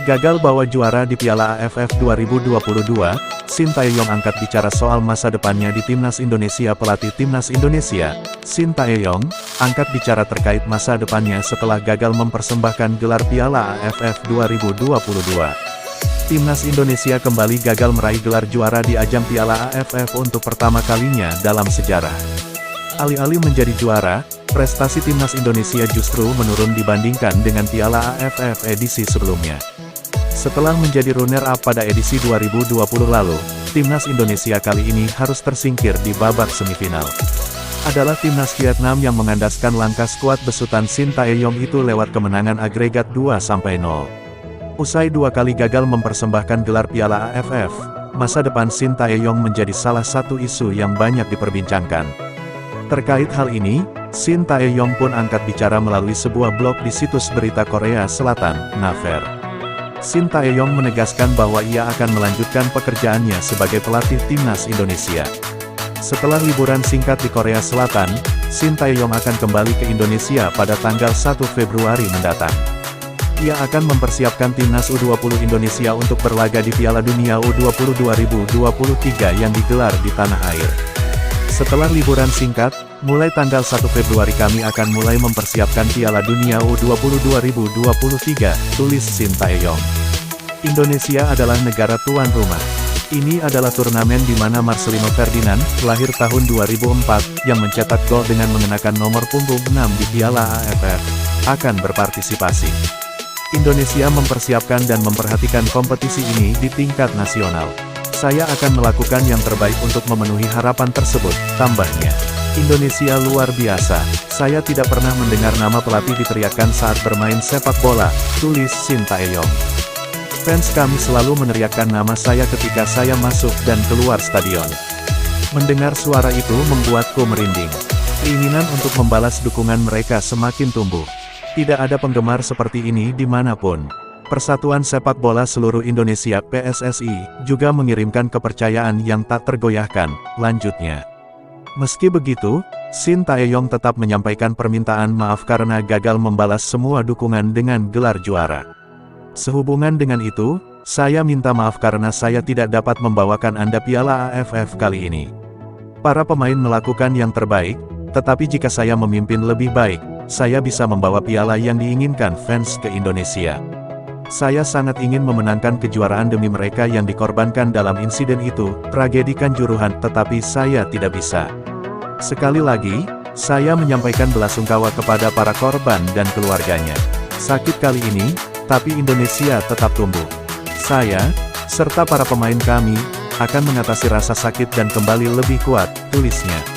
Gagal bawa juara di Piala AFF 2022, Shin Tae-yong angkat bicara soal masa depannya di Timnas Indonesia. Pelatih Timnas Indonesia, Shin Tae-yong, angkat bicara terkait masa depannya setelah gagal mempersembahkan gelar Piala AFF 2022. Timnas Indonesia kembali gagal meraih gelar juara di ajang Piala AFF untuk pertama kalinya dalam sejarah. Alih-alih menjadi juara, prestasi Timnas Indonesia justru menurun dibandingkan dengan Piala AFF edisi sebelumnya. Setelah menjadi runner-up pada edisi 2020 lalu, Timnas Indonesia kali ini harus tersingkir di babak semifinal. Adalah Timnas Vietnam yang mengandaskan langkah skuad besutan Shin Tae-yong itu lewat kemenangan agregat 2-0. Usai dua kali gagal mempersembahkan gelar Piala AFF, masa depan Shin Tae-yong menjadi salah satu isu yang banyak diperbincangkan. Terkait hal ini, Shin Tae-yong pun angkat bicara melalui sebuah blog di situs berita Korea Selatan, Naver. Shin Tae-yong menegaskan bahwa ia akan melanjutkan pekerjaannya sebagai pelatih Timnas Indonesia. Setelah liburan singkat di Korea Selatan, Shin Tae-yong akan kembali ke Indonesia pada tanggal 1 Februari mendatang. Ia akan mempersiapkan Timnas U20 Indonesia untuk berlaga di Piala Dunia U20 2023 yang digelar di tanah air. Setelah liburan singkat, mulai tanggal 1 Februari kami akan mulai mempersiapkan Piala Dunia U20 2023, tulis Shin Tae-yong. Indonesia adalah negara tuan rumah. Ini adalah turnamen di mana Marcelino Ferdinand, lahir tahun 2004, yang mencetak gol dengan mengenakan nomor punggung 6 di Piala AFF, akan berpartisipasi. Indonesia mempersiapkan dan memperhatikan kompetisi ini di tingkat nasional. Saya akan melakukan yang terbaik untuk memenuhi harapan tersebut, tambahnya. Indonesia luar biasa, saya tidak pernah mendengar nama pelatih diteriakkan saat bermain sepak bola, tulis Shin Tae-yong. Fans kami selalu meneriakkan nama saya ketika saya masuk dan keluar stadion. Mendengar suara itu membuatku merinding. Keinginan untuk membalas dukungan mereka semakin tumbuh. Tidak ada penggemar seperti ini dimanapun. Persatuan Sepak Bola Seluruh Indonesia (PSSI) juga mengirimkan kepercayaan yang tak tergoyahkan, lanjutnya. Meski begitu, Shin Tae-yong tetap menyampaikan permintaan maaf karena gagal membalas semua dukungan dengan gelar juara. Sehubungan dengan itu, saya minta maaf karena saya tidak dapat membawakan Anda Piala AFF kali ini. Para pemain melakukan yang terbaik, tetapi jika saya memimpin lebih baik, saya bisa membawa piala yang diinginkan fans ke Indonesia. Saya sangat ingin memenangkan kejuaraan demi mereka yang dikorbankan dalam insiden itu, tragedi Kanjuruhan, tetapi saya tidak bisa. Sekali lagi, saya menyampaikan belasungkawa kepada para korban dan keluarganya. Sakit kali ini, tapi Indonesia tetap tumbuh. Saya, serta para pemain kami, akan mengatasi rasa sakit dan kembali lebih kuat, tulisnya.